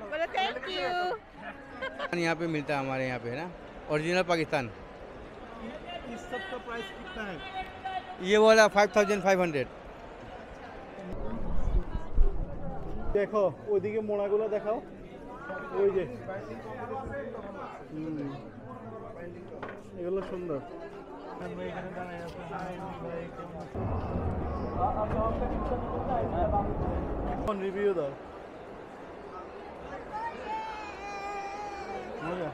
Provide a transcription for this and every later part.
बोला thank you. यहाँ पे मिलता है हमारे यहाँ पे ना, ओरिजिनल पाकिस्तान। इस सब का प्राइस कितना है? ये वाला 5500। দেখো ওইদিকে মোড়াগুলো দেখাও, ওই যে এগুলো সুন্দর। রিভিউ দাও। মজা।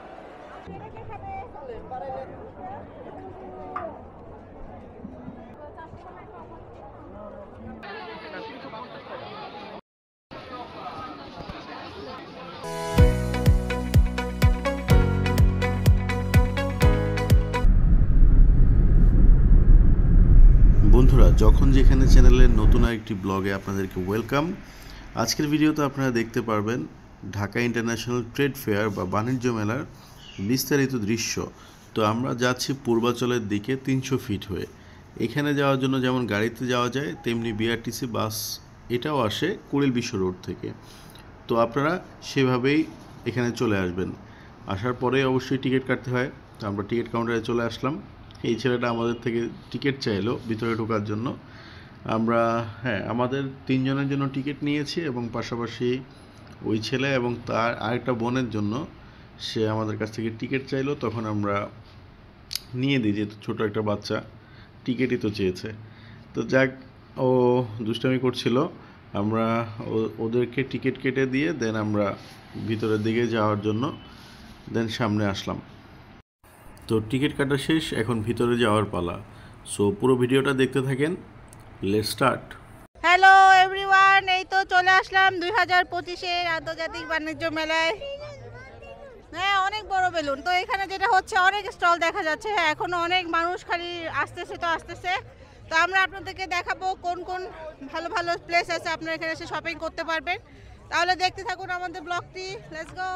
বন্ধুরা, যখন যেখানে চ্যানেলের নতুন আরেকটি ব্লগে আপনাদেরকে ওয়েলকাম। আজকের ভিডিওতে আপনারা দেখতে পারবেন ঢাকা ইন্টারন্যাশনাল ট্রেড ফেয়ার বা বাণিজ্য মেলার বিস্তারিত দৃশ্য। তো আমরা যাচ্ছি পূর্বাচলের দিকে 300 ফিট হয়ে। এখানে যাওয়ার জন্য যেমন গাড়িতে যাওয়া যায়, তেমনি বিআরটিসি বাস এটাও আসে কুড়িল বিশ্ব রোড থেকে। তো আপনারা সেভাবেই এখানে চলে আসবেন। আসার পরে অবশ্যই টিকিট কাটতে হয়। তো আমরা টিকিট কাউন্টারে চলে আসলাম। এই ছেলেটা আমাদের থেকে টিকিট চাইলো ভিতরে ঢোকার জন্য। আমরা আমাদের 3 জনের জন্য টিকিট নিয়েছি এবং পাশাপাশি ওই ছেলে এবং তার আরেকটা বোনের জন্য সে আমাদের কাছ থেকে টিকিট চাইলো। তখন আমরা নিয়ে দিই, যেহেতু ছোটো একটা বাচ্চা টিকিটই তো চেয়েছে। তো যাক, ও দুষ্টামি করছিল। আমরা ওদেরকে টিকিট কেটে দিয়ে দেন আমরা ভিতরের দিকে যাওয়ার জন্য সামনে আসলাম। তো টিকিট কাটা শেষ, এখন ভিতরে যাওয়ার পালা। সো পুরো ভিডিওটা দেখতে থাকেন। Let's start. হ্যালো এভরিওয়ান, এই তো চলে আসলাম 2025-এর আন্তর্জাতিক বাণিজ্য মেলায়। হ্যাঁ, অনেক বড় বেলুন। তো এখানে যেটা হচ্ছে, অনেক স্টল দেখা যাচ্ছে। হ্যাঁ, এখনো অনেক মানুষ খালি আসতেছে। তো আমরা আপনাদেরকে দেখাবো কোন কোন ভালো ভালো প্লেস আছে, আপনারা এখানে এসে শপিং করতে পারবেন। তাহলে দেখতে থাকুন আমাদের ব্লগটি। Let's go.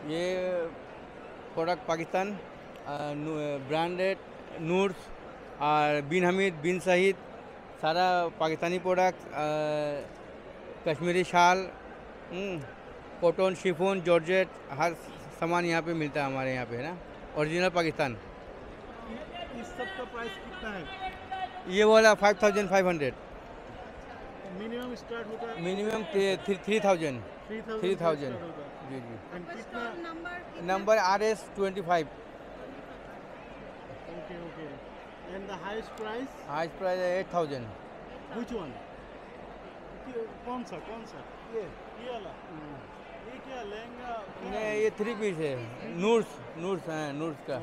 ये प्रोडक्ट पाकिस्तान ब्रांडेड नूर्स और बिन हमीद बिन सहीद सारा पाकिस्तानी प्रोडक्ट, कश्मीरी शाल, कॉटन, शिफॉन, जॉर्जेट, हर सामान यहाँ पे मिलता है हमारे यहाँ पे ना, ओरिजिनल पाकिस्तान। इस सब का प्राइस कितना है? ये वाला 5500। मिनिमम स्टार्ट होता है? मिनिमम 3000। 3000 जी जी। Number RS25। Okay. And the highest price? Highest price है 8000। Which one? कौन सा? ये वाला। ये क्या लहंगा? नहीं, ये 3 पीस है। नूर्स है, नूर्स का।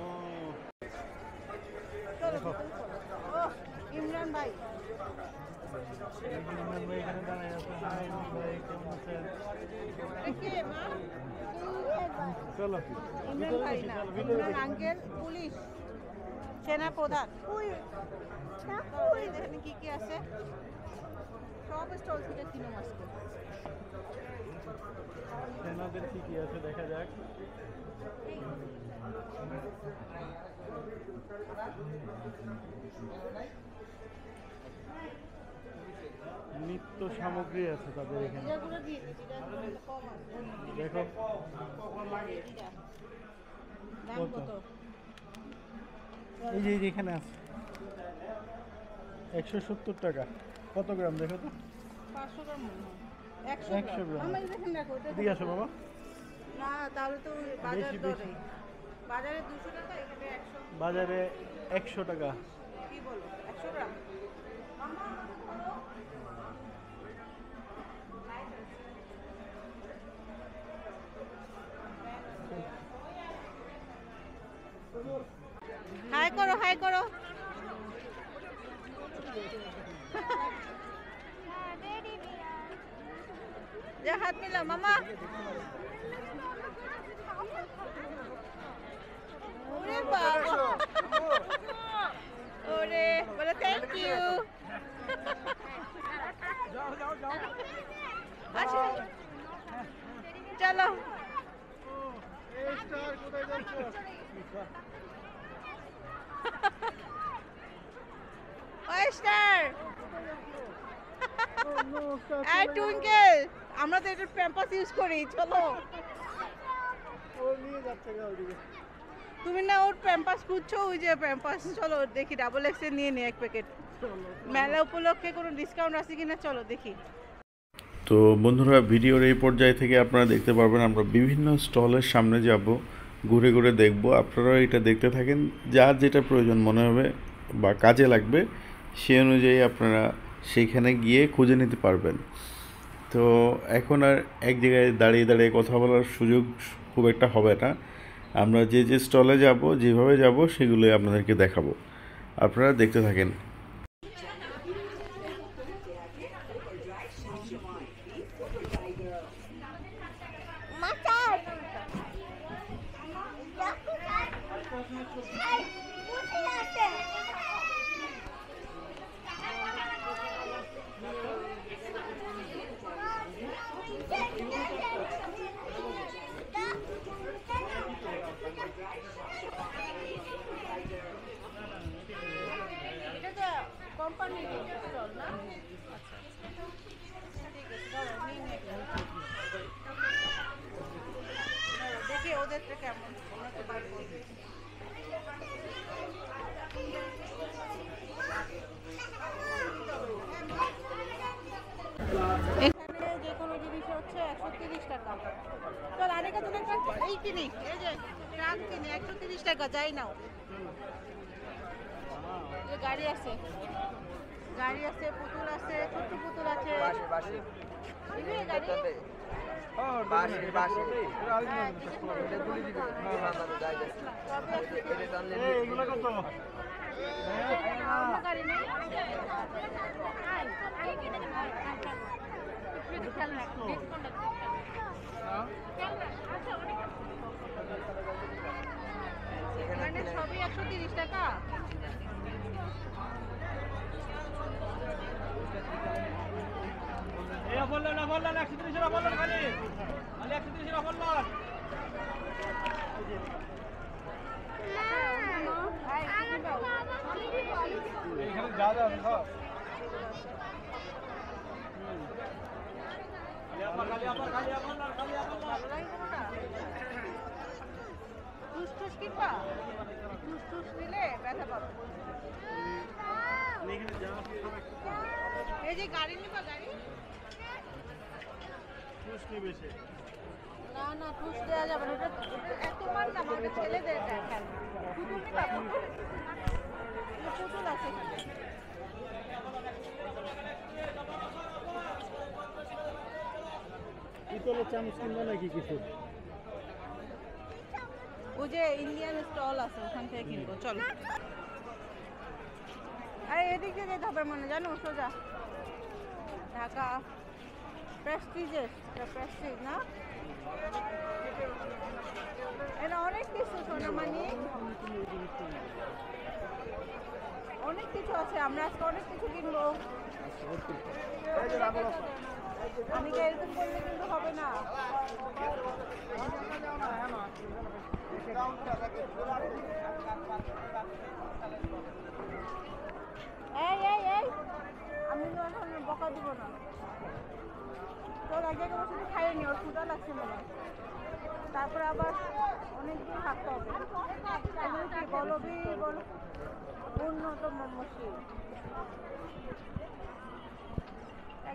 ইমরান ভাই, চলো ইমরান ভাই না, ইমরান আঙ্কেল, পুলিশ সেনা প্রধান। এখানে কি কি আছে? সব স্টল থেকে কিনো আজকে। সেনাদের কি কি আছে দেখা যাক। নিত্য সামগ্রী আছে তাদের এখানে। দেখো এই যে এখানে আছে 170 টাকা। কত গ্রাম দেখো তো? 500 গ্রাম মনে হয়। 100 100 গ্রাম। গ্রাম। আমার দেখেন দেখো এটা দিয়ে আসো বাবা। না তাহলে তো বাজার বেশি, দরে। বাজারে 200 টাকা এখানে 100। বাজারে 100 টাকা। কি বলো 100 গ্রাম? হাই করো হাই করো। যে হাত মিলা মামা। ওরে বাবা ওরে বলে থ্যাংক ইউ। আচ্ছা চলো স্টার এই টুইঙ্কেল আমরা তো এটা প্যাম্পাস ইউজ করি চলো। ও নিয়ে যাচ্ছে গা ওইদিকে। তুমি না ওর প্যাম্পাস খুঁজছো ওই যে প্যাম্পাস চলো দেখি ডাবল এক্সেল নিয়ে নি এক প্যাকেট। মেলা উপলক্ষে কোনো ডিসকাউন্ট আছে কিনা চলো দেখি। তো বন্ধুরা ভিডিওর এই পর্যায়ে থেকে আপনারা দেখতে পারবেন আমরা বিভিন্ন স্টলের সামনে যাব, ঘুরে ঘুরে দেখব। আপনারা এটা দেখতে থাকেন, যার যেটা প্রয়োজন মনে হবে বা কাজে লাগবে সেই অনুযায়ী আপনারা সেইখানে গিয়ে খুঁজে নিতে পারবেন। তো এখন আর এক জায়গায় দাঁড়িয়ে দাঁড়িয়ে কথা বলার সুযোগ খুব একটা হবে না। আমরা যে যে স্টলে যাব, যেভাবে যাব সেগুলোই আপনাদেরকে দেখাবো। আপনারা দেখতে থাকেন। কোম্পানির স্টল না? ঠিক আছে চলো নিয়ে নে। দেখি ওদেরটা কেমন আমরা তো বার করবো। এখানে যে কোনো জিনিস হচ্ছে 130 টাকা। চল আরেকটা তুমি এই কিনি এই যে ট্রাক কিনি 130 টাকা যাই নাও। যে গাড়ি আছে পুতুল আছে ছোট্ট পুতুল আছে। নিবি গাড়ি? এইগুলো কত? গাড়ি নেই মানে সবই 130 টাকা। বললেন 130 টাকা বললেন খালি 130 টাকা বললেন। এখানে যা যা সব টুস কিনবা? টুস নিলে ব্যথা পাবে। এই যে গাড়ি নিবা গাড়ি? টুস নিবে সে। না না টুস দেওয়া যাবে না, এটা তোমার না মানে ছেলেদের দেখেন। পুতুল নিবা? পুতুল আছে পিতলের চামচ কিনবা নাকি কিছু? ওই যে ইন্ডিয়ান স্টল আছে ওখান থেকে কিনবো চলো। আরে এদিকে যেতে হবে মানে জানো সোজা ঢাকা প্রেস্টিজের প্রেস্টিজ না? এটা অনেক কিছু সোনামানি অনেক কিছু আছে। আমরা আজকে অনেক কিছু কিনবো। আমি এরকম করলে কিন্তু হবে না। এই এই এই আমি তো এখন বকা দিব না। তোর এক জায়গায় বসে খাইয়ে নি, ওর ক্ষুধা লাগছে মনে হয়। তারপরে আবার অনেক দিন থাকতে হবে। এগুলো কি বলো বলো উন্নত মশলা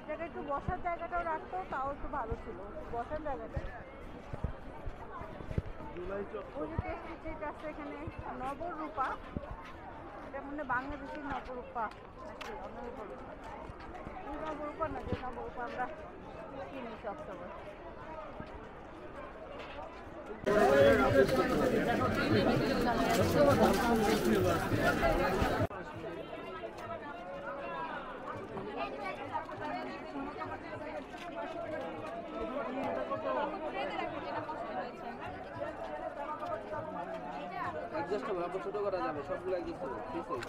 জায়গায় একটু বসার জায়গাটাও রাখতো, তাও একটু ভালো ছিল বসার জায়গাটা। ওই যে টেস্টি ট্রিট আছে এখানে, নবরূপা, এটা মনে হয় বাংলাদেশের নবরূপা নাকি নবরূপা, এই নবরূপা না, যে নবরূপা আমরা কিনি সবসময়। অ্যাডজাস্ট হবে, আবার ছোট করা যাবে, সবগুলো অ্যাডজাস্ট হবে, ফ্রি সাইজ।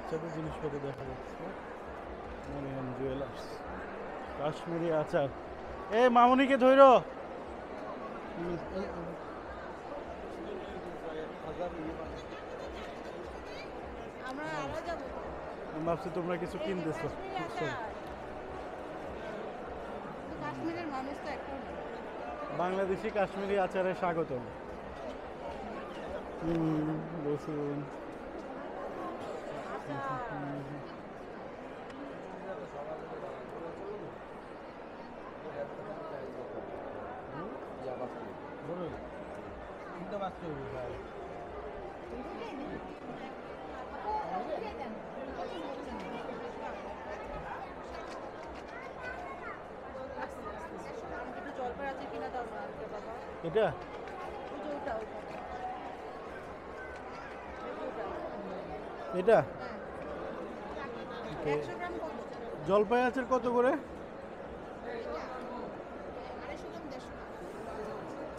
বাচ্চাদের জিনিসপত্র দেখা যাচ্ছে। মনিয়ান জুয়েলার্স, কাশ্মীরি আচার। এ মামুনিকে ধৈর। আমরা আরো যাবো। আমি ভাবছি তোমরা কিছু কিনতেছো। কাশ্মীরের মানুষ তো একটাও নেই। বাংলাদেশি কাশ্মীরি আচারে স্বাগতম। রসুন, একটু জলপাই আছে কিনা দাও না আজকে বাবা। এটা ওই যে ওটা ওটা। এটা হ্যাঁ 100 গ্রাম কত? জলপাই আচার কত করে? 250 গ্রাম 150।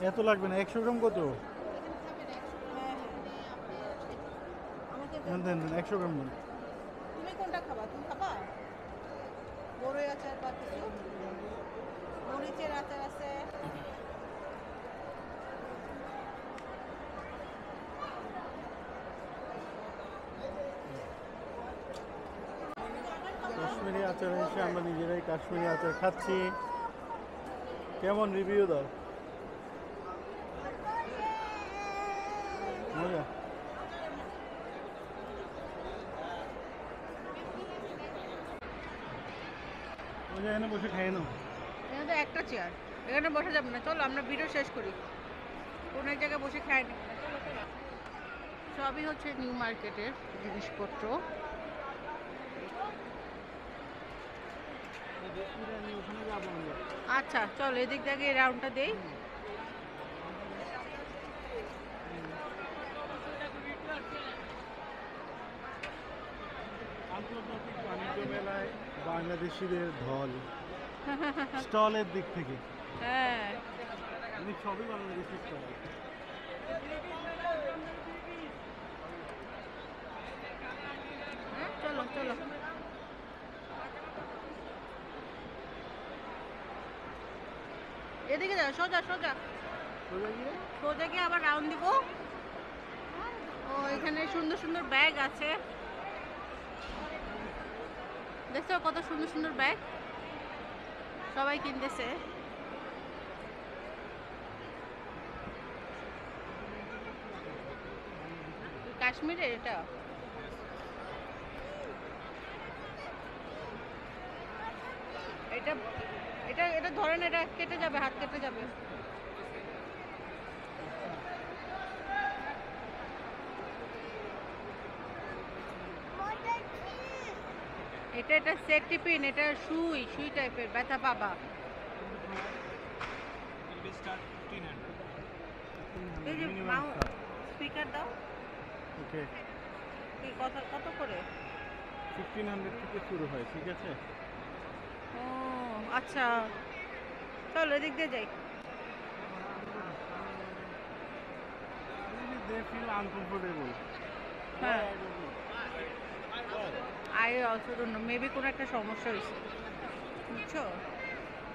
এত লাগবে না, 100 গ্রাম কত? হ্যাঁ আমাকে দেন 100 গ্রাম দেন। তুমি কোনটা খাবা? তুমি খাবা বড়ই আচার বা কিছু? মরিচের আচার আছে। কাশ্মীরি আচার এসে আমরা নিজেরাই কাশ্মীরি আচার খাচ্ছি। কেমন রিভিউ দাও? মজা? মজা, এখানে বসে খাই নাও। এখানে তো একটা চেয়ার, এখানে বসা যাবে না। চলো আমরা ভিডিও শেষ করি, কোনো এক জায়গায় বসে খাই না। সবই হচ্ছে নিউ মার্কেটের জিনিসপত্র। আচ্ছা চল এদিক থেকে এই রাউন্ডটা দেই। আন্তর্জাতিক বাণিজ্য মেলায় বাংলাদেশিদের ঢল স্টলের দিক থেকে। হ্যাঁ সবই বাংলাদেশি স্টল। চলো চলো এদিকে যাও, সোজা সোজা সোজা গিয়ে আবার রাউন্ড দিব। ও এখানে সুন্দর সুন্দর ব্যাগ আছে, দেখছো কত সুন্দর সুন্দর ব্যাগ, সবাই কিনতেছে। কাশ্মীরের এটা এটা এটা এটা ধরেন, এটা কেটে যাবে, হাত কেটে যাবে। এটা এটা সেফটি পিন, এটা সুই সুই টাইপের, ব্যথা পাবা। এই যে স্পিকার দাও। ওকে, কি কত কত করে? 1500 থেকে শুরু হয়, ঠিক আছে। ও আচ্ছা, চলো এদিক দিয়ে যাই। they feel uncomfortable. হ্যাঁ I don't know. I also don't know, maybe কোনো একটা সমস্যা হয়েছে, বুঝছো?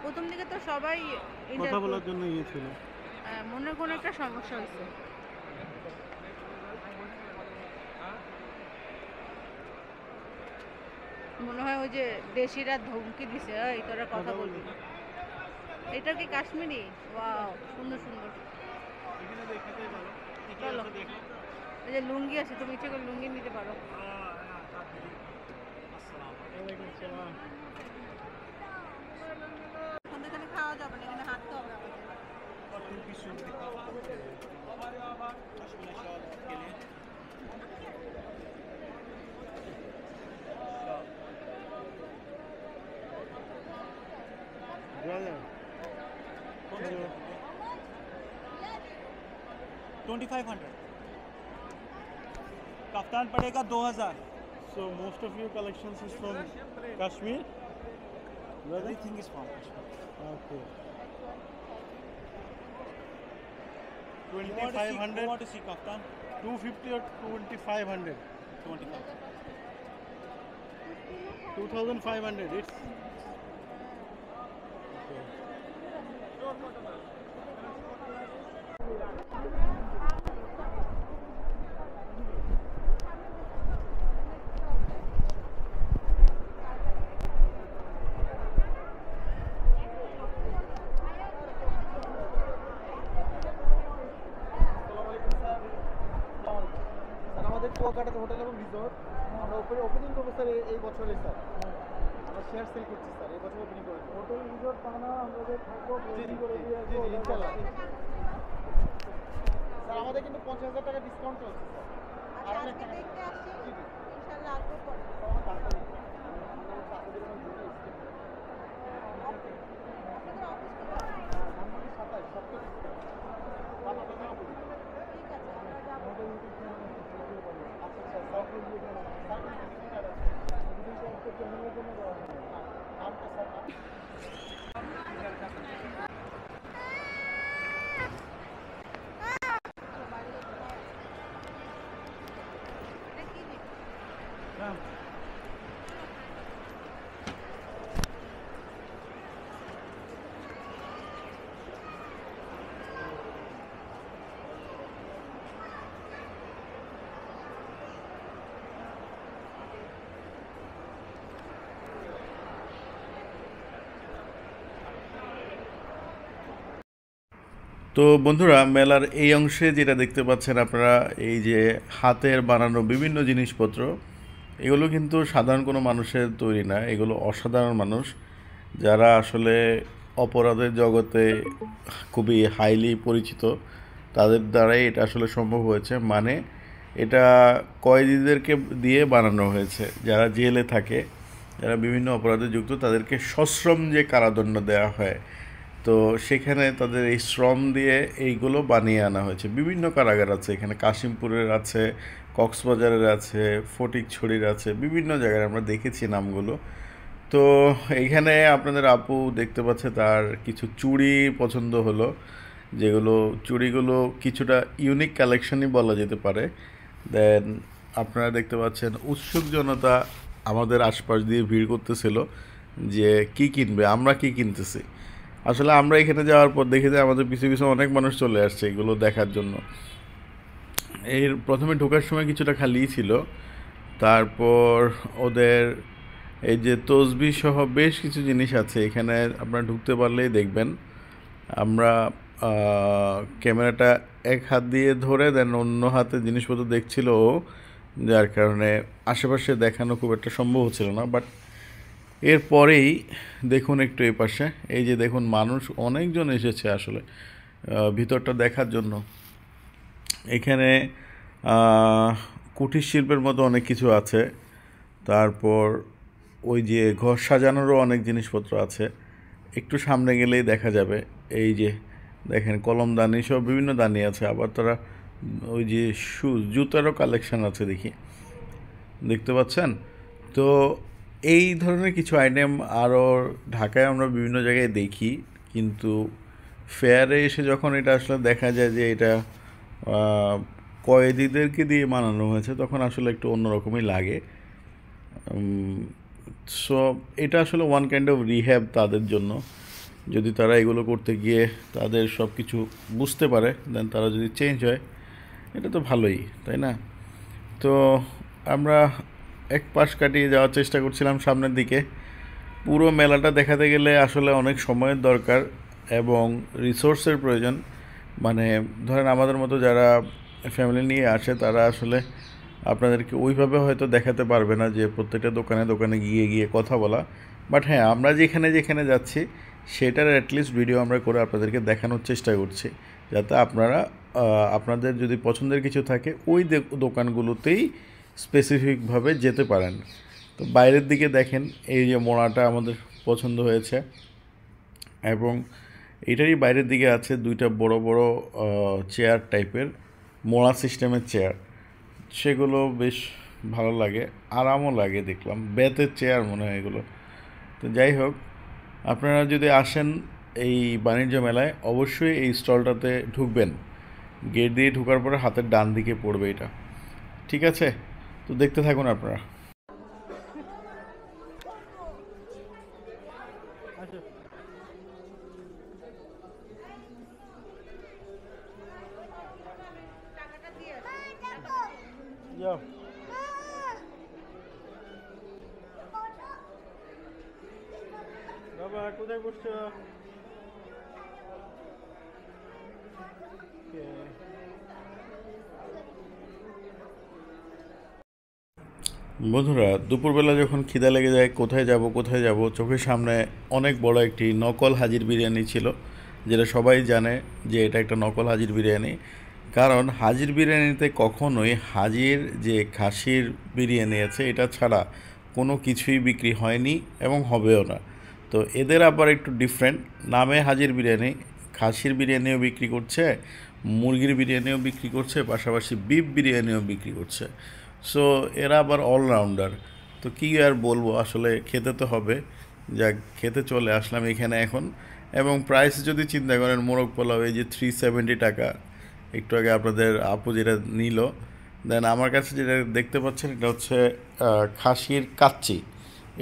প্রথম দিকে তো সবাই কথা interview- বলার জন্য ইয়ে ছিল। হ্যাঁ, মনে হয় কোনো একটা সমস্যা হয়েছে। মনে হয় ওই যে দেশিরা ধমকি দিছে, এই তোরা কথা বলবি না। এটা কি কাশ্মীরি? ওয়াও, সুন্দর সুন্দর। এখানে দেখাতেই পারো। কি কি চলো। আছে দেখো। এই যে লুঙ্গি আছে, তুমি ইচ্ছে করে লুঙ্গি নিতে পারো। ওয়ালাইকুম আসসালাম। এখানে খাওয়া যাবে না, এখানে হাঁটতে হবে আমাদের। तुर्की सूट दिखाओ पश्मीना शॉल के लिए ब्रदर 2500 कफ्तान पड़ेगा 2000 so most of your collections is from Kashmir brother everything is from Kashmir okay you want 2500 to see kaftan 250 or 2500 25 2500 it's okay. Sir আমাদের কুয়াকাটাতে হোটেল এবং রিসোর্ট আমরা ওপেনিং করবো স্যার এই বছরে স্যার আমরা শেয়ার সেল করছি sir এই বছর ওপেনিং করেছি হোটেল রিসোর্ট পানা আমরা যে থাকবো করে দিয়ে ইনশাল্লাহ স্যার আমাদের কিন্তু 50,000 টাকা ডিসকাউন্ট চলছে স্যার আর একটা দেখতে আসছি ইনশাআল্লাহ আসবো পরে আমার তাড়াতাড়ি আমাদের চাকরির কোনো জুটি স্কিপ আপনাদের অফিস ধানমন্ডি 27 সপ্তাহে বাবা কথা বলি ঠিক আছে আমরা যাবো তো বন্ধুরা, মেলার এই অংশে যেটা দেখতে পাচ্ছেন আপনারা, এই যে হাতের বানানো বিভিন্ন জিনিসপত্র, এগুলো কিন্তু সাধারণ কোনো মানুষের তৈরি না, এগুলো অসাধারণ মানুষ যারা আসলে অপরাধের জগতে খুবই হাইলি পরিচিত, তাদের দ্বারাই এটা আসলে সম্ভব হয়েছে। মানে এটা কয়েদিদেরকে দিয়ে বানানো হয়েছে, যারা জেলে থাকে, যারা বিভিন্ন অপরাধে যুক্ত, তাদেরকে সশ্রম যে কারাদণ্ড দেওয়া হয়, তো সেখানে তাদের এই শ্রম দিয়ে এইগুলো বানিয়ে আনা হয়েছে। বিভিন্ন কারাগার আছে এখানে, কাশিমপুরের আছে, কক্সবাজারের আছে, ফটিকছড়ির আছে, বিভিন্ন জায়গায় আমরা দেখেছি নামগুলো। তো এইখানে আপনাদের আপু দেখতে পাচ্ছে, তার কিছু চুড়ি পছন্দ হলো, যেগুলো চুড়িগুলো কিছুটা ইউনিক কালেকশনই বলা যেতে পারে। দেন আপনারা দেখতে পাচ্ছেন উৎসুক জনতা আমাদের আশপাশ দিয়ে ভিড় করতেছিল যে কি কিনবে, আমরা কি কিনতেছি। আসলে আমরা এখানে যাওয়ার পর দেখি যে আমাদের পিছু পিছু অনেক মানুষ চলে আসছে এগুলো দেখার জন্য। এর প্রথমে ঢোকার সময় কিছুটা খালিই ছিল, তারপর ওদের এই যে তসবিহ সহ বেশ কিছু জিনিস আছে এখানে, আপনারা ঢুকতে পারলেই দেখবেন। আমরা ক্যামেরাটা এক হাত দিয়ে ধরে দেন অন্য হাতে জিনিসপত্র দেখছিল ও, যার কারণে আশেপাশে দেখানো খুব একটা সম্ভব হচ্ছিল না। বাট এরপরেই দেখুন একটু এই পাশে, এই যে দেখুন মানুষ অনেকজন এসেছে আসলে ভিতরটা দেখার জন্য। এখানে কুটির শিল্পের মতো অনেক কিছু আছে, তারপর ওই যে ঘর সাজানোরও অনেক জিনিসপত্র আছে, একটু সামনে গেলেই দেখা যাবে। এই যে দেখেন কলমদানি সব বিভিন্ন দানি আছে, আবার তারা ওই যে জুতারও কালেকশন আছে দেখি, দেখতে পাচ্ছেন। তো এই ধরনের কিছু আইটেম আরও ঢাকায় আমরা বিভিন্ন জায়গায় দেখি, কিন্তু ফেয়ারে এসে যখন এটা আসলে দেখা যায় যে এটা কয়েদিদেরকে দিয়ে বানানো হয়েছে তখন আসলে একটু অন্যরকমই লাগে। সো এটা আসলে ওয়ান কাইন্ড অফ রিহ্যাব তাদের জন্য। যদি তারা এগুলো করতে গিয়ে তাদের সব কিছু বুঝতে পারে, দেন তারা যদি চেঞ্জ হয়, এটা তো ভালোই, তাই না? তো আমরা এক পাশ কাটিয়ে যাওয়ার চেষ্টা করছিলাম সামনের দিকে। পুরো মেলাটা দেখাতে গেলে আসলে অনেক সময়ের দরকার এবং রিসোর্সের প্রয়োজন। মানে ধরেন আমাদের মতো যারা ফ্যামিলি নিয়ে আসে তারা আসলে আপনাদেরকে ওইভাবে হয়তো দেখাতে পারবে না যে প্রত্যেকটা দোকানে দোকানে গিয়ে গিয়ে কথা বলা। বাট হ্যাঁ, আমরা যেখানে যেখানে যাচ্ছি সেটার অ্যাটলিস্ট ভিডিও আমরা করে আপনাদেরকে দেখানোর চেষ্টা করছি, যাতে আপনারা আপনাদের যদি পছন্দের কিছু থাকে ওই দোকানগুলোতেই স্পেসিফিকভাবে যেতে পারেন। তো বাইরের দিকে দেখেন, এই যে মোড়াটা আমাদের পছন্দ হয়েছে এবং এটারই বাইরের দিকে আছে দুইটা বড় বড় চেয়ার টাইপের মোড়া সিস্টেমের চেয়ার। সেগুলো বেশ ভালো লাগে, আরামও লাগে, দেখলাম বেতের চেয়ার মনে হয় এগুলো। তো যাই হোক, আপনারা যদি আসেন এই বাণিজ্য মেলায় অবশ্যই এই স্টলটাতে ঢুকবেন। গেট দিয়ে ঢোকার পরে হাতের ডান দিকে পড়বে এটা, ঠিক আছে? তো দেখতে থাকুন আপনারা। যাও। বাবা কোথায় বসছো? বন্ধুরা, দুপুরবেলা যখন খিদা লেগে যায় কোথায় যাব, চোখের সামনে অনেক বড় একটি নকল হাজির বিরিয়ানি ছিল, যেটা সবাই জানে যে এটা একটা নকল হাজির বিরিয়ানি। কারণ হাজির বিরিয়ানিতে কখনোই হাজির যে খাসির বিরিয়ানি আছে এটা ছাড়া কোনো কিছুই বিক্রি হয়নি এবং হবেও না। তো এদের আবার একটু ডিফারেন্ট, নামে হাজির বিরিয়ানি, খাসির বিরিয়ানিও বিক্রি করছে, মুরগির বিরিয়ানিও বিক্রি করছে, পাশাপাশি বিফ বিরিয়ানিও বিক্রি করছে। সো এরা আবার অলরাউন্ডার। তো কী আর বলবো, আসলে খেতে তো হবে। যাক, খেতে চলে আসলাম এখানে এখন। এবং প্রাইস যদি চিন্তা করেন, মোরগ পোলাও এই যে 370 টাকা, একটু আগে আপনাদের আপু যেটা নিল, দেন আমার কাছে যেটা দেখতে পাচ্ছেন এটা হচ্ছে খাসির কাচ্চি।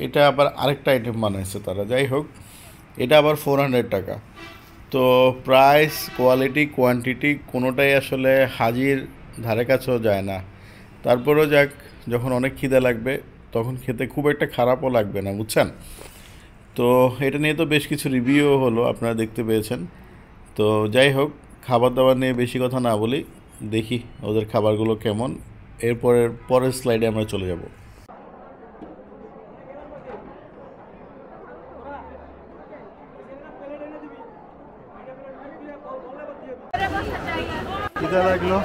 এটা আবার আরেকটা আইটেম বানাইছে তারা। যাই হোক, এটা আবার 400 টাকা। তো প্রাইস, কোয়ালিটি, কোয়ান্টিটি কোনোটাই আসলে হাজির ধারে কাছেও যায় না। তারপরেও যাক, যখন অনেক খিদে লাগবে তখন খেতে খুব একটা খারাপও লাগবে না, বুঝছেন? তো এটা নিয়ে তো বেশ কিছু রিভিউও হলো, আপনারা দেখতে পেয়েছেন। তো যাই হোক, খাবার দাবার নিয়ে বেশি কথা না বলি, দেখি ওদের খাবারগুলো কেমন। পরের স্লাইডে আমরা চলে যাব। খিদা লাগলো।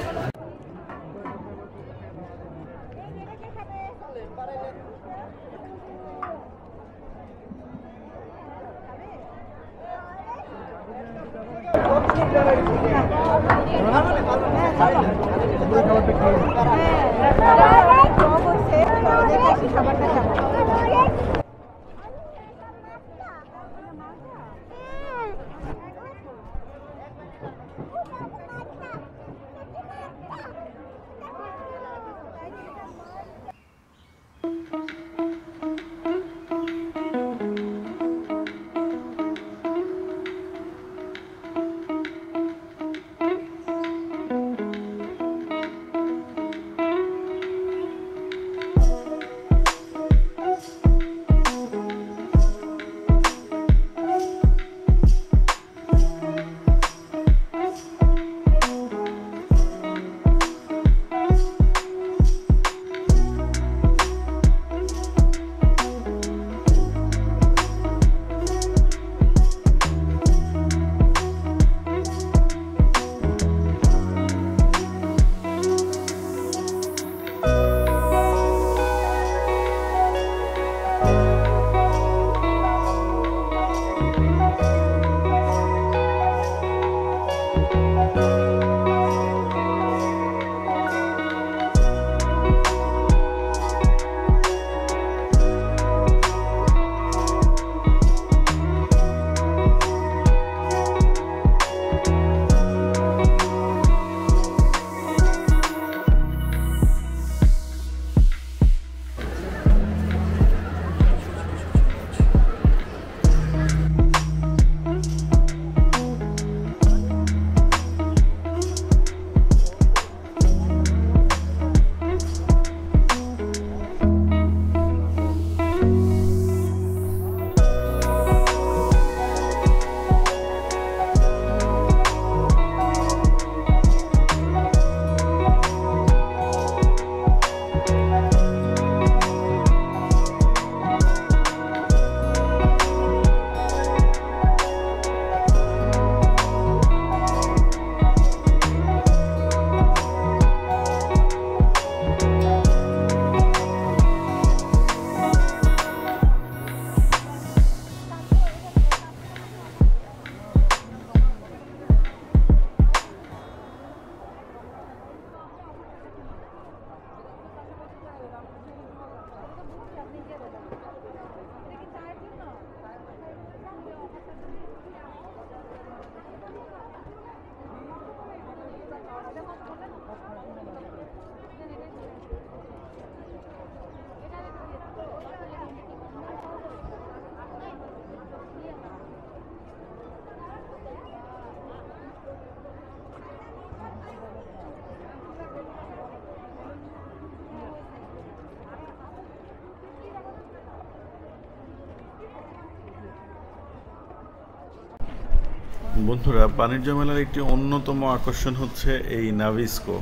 বন্ধুরা, বাণিজ্য মেলার একটি অন্যতম আকর্ষণ হচ্ছে এই নাভিস্কো।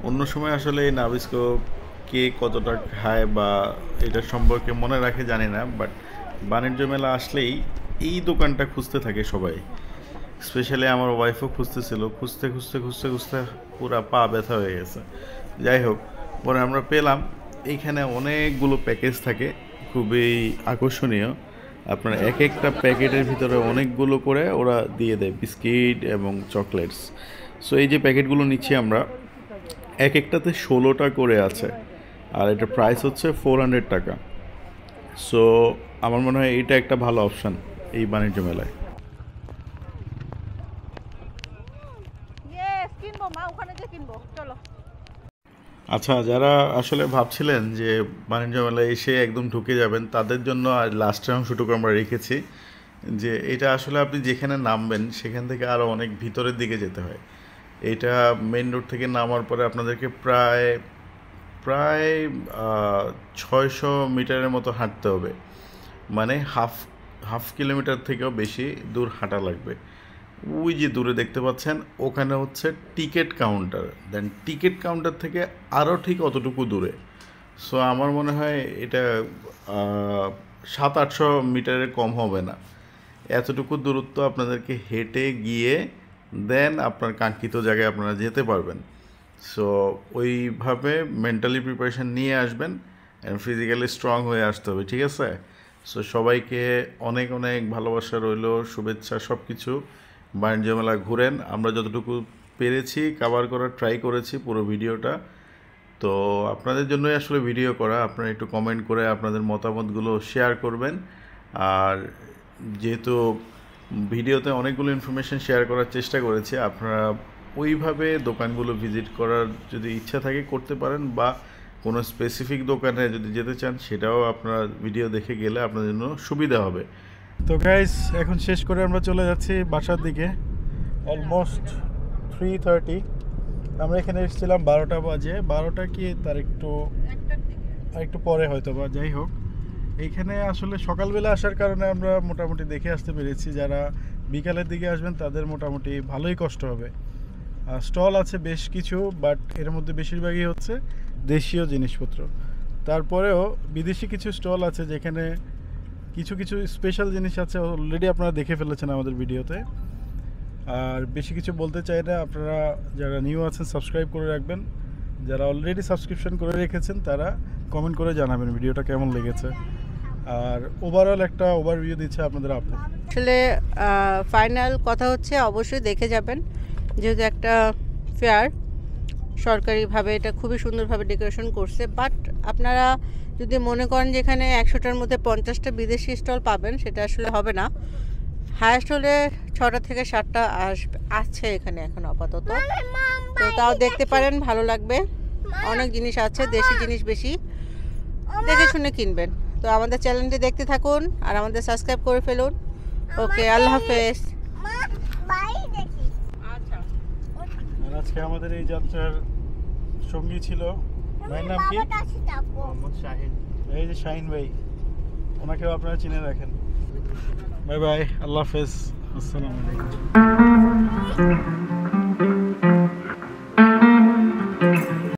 অন্য সময় আসলে এই নাভিস্কো কে কতটা খায় বা এটা সম্পর্কে মনে রাখে জানি না, বাট বাণিজ্য মেলা আসলেই এই দোকানটা খুঁজতে থাকে সবাই। স্পেশালি আমার ওয়াইফও খুঁজতেছিল, খুঁজতে খুঁজতে খুঁজতে খুঁজতে পুরা পা ব্যথা হয়ে গেছে। যাই হোক, পরে আমরা পেলাম। এইখানে অনেকগুলো প্যাকেজ থাকে, খুবই আকর্ষণীয়। আপনার এক একটা প্যাকেটের ভিতরে অনেকগুলো করে ওরা দিয়ে দেয় বিস্কিট এবং চকলেটস। সো এই যে প্যাকেটগুলো নিচ্ছি আমরা, এক একটাতে 16টা করে আছে, আর এটা প্রাইস হচ্ছে 400 টাকা। সো আমার মনে হয় এটা একটা ভালো অপশান এই বাণিজ্য মেলায়। ইয়েস, কিনবো মা, ওখানে যে কিনবো, চলো। আচ্ছা, যারা আসলে ভাবছিলেন যে বাণিজ্য মেলায় এসে একদম ঢুকে যাবেন, তাদের জন্য আর লাস্টের অংশটুকু আমরা রেখেছি। যে এটা আসলে আপনি যেখানে নামবেন সেখান থেকে আরও অনেক ভিতরের দিকে যেতে হয়। এটা মেইন রোড থেকে নামার পরে আপনাদেরকে প্রায় 600 মিটারের মতো হাঁটতে হবে, মানে হাফ কিলোমিটার থেকেও বেশি দূর হাঁটা লাগবে। ওই যে দূরে দেখতে পাচ্ছেন, ওখানে হচ্ছে টিকিট কাউন্টার, দেন টিকিট কাউন্টার থেকে আরও ঠিক অতটুকু দূরে। সো আমার মনে হয় এটা 700-800 মিটারের কম হবে না। এতটুকু দূরত্ব আপনাদেরকে হেঁটে গিয়ে দেন আপনার কাঙ্ক্ষিত জায়গায় আপনারা যেতে পারবেন। সো ওইভাবে মেন্টালি প্রিপারেশান নিয়ে আসবেন অ্যান্ড ফিজিক্যালি স্ট্রং হয়ে আসতে হবে, ঠিক আছে? সো সবাইকে অনেক অনেক ভালোবাসা রইল, শুভেচ্ছা, সব কিছু। বাণিজ্য মেলা ঘুরেন, আমরা যতটুকু পেরেছি কভার করার ট্রাই করেছি পুরো ভিডিওটা। তো আপনাদের জন্যই আসলে ভিডিও করা। আপনারা একটু কমেন্ট করে আপনাদের মতামতগুলো শেয়ার করবেন। আর যেহেতু ভিডিওতে অনেকগুলো ইনফরমেশন শেয়ার করার চেষ্টা করেছি, আপনারা ওইভাবে দোকানগুলো ভিজিট করার যদি ইচ্ছা থাকে করতে পারেন, বা কোনো স্পেসিফিক দোকানে যদি যেতে চান সেটাও আপনারা ভিডিও দেখে গেলে আপনাদের জন্য সুবিধা হবে। তো গাইস, এখন শেষ করে আমরা চলে যাচ্ছি বাসার দিকে। অলমোস্ট 3:30। আমরা এখানে এসেছিলাম 12টা বাজে, 12টা কি তার একটু পরে হয়তো বা। যাই হোক, এইখানে আসলে সকালবেলা আসার কারণে আমরা মোটামুটি দেখে আসতে পেরেছি। যারা বিকালের দিকে আসবেন তাদের মোটামুটি ভালোই কষ্ট হবে। স্টল আছে বেশ কিছু, বাট এর মধ্যে বেশিরভাগই হচ্ছে দেশীয় জিনিসপত্র। তারপরেও বিদেশি কিছু স্টল আছে যেখানে কিছু কিছু স্পেশাল জিনিস আছে, অলরেডি আপনারা দেখে ফেলেছেন আমাদের ভিডিওতে। আর বেশি কিছু বলতে চাই না, আপনারা যারা নিউ আছেন সাবস্ক্রাইব করে রাখবেন, যারা অলরেডি সাবস্ক্রিপশন করে রেখেছেন তারা কমেন্ট করে জানাবেন ভিডিওটা কেমন লেগেছে। আর ওভারঅল একটা ওভারভিউ দিচ্ছে আপনাদের আপু। আসলে ফাইনাল কথা হচ্ছে অবশ্যই দেখে যাবেন, যেহেতু একটা ফেয়ার, সরকারিভাবে এটা খুবই সুন্দরভাবে ডেকোরেশন করছে। বাট আপনারা যদি মনে করেন যে এখানে 100টার মধ্যে 50টা বিদেশি স্টল পাবেন, সেটা আসলে হবে না। হায়েস্ট হলে 6টা থেকে 7টা আছে এখানে এখন আপাতত। তো তাও দেখতে পারেন, ভালো লাগবে। অনেক জিনিস আছে, দেশি জিনিস বেশি, দেখে শুনে কিনবেন। তো আমাদের চ্যানেলটি দেখতে থাকুন আর আমাদের সাবস্ক্রাইব করে ফেলুন। ওকে, আল্লাহ হাফেজ। আর আজকে আমাদের এই যাত্রার সঙ্গী ছিল, ভাইয়ের নাম কি? শাহিন। এই যে শাহিন ভাই, ওনাকেও আপনারা চিনে রাখেন। বাই বাই, আল্লাহ হাফেজ, আসসালামু আলাইকুম।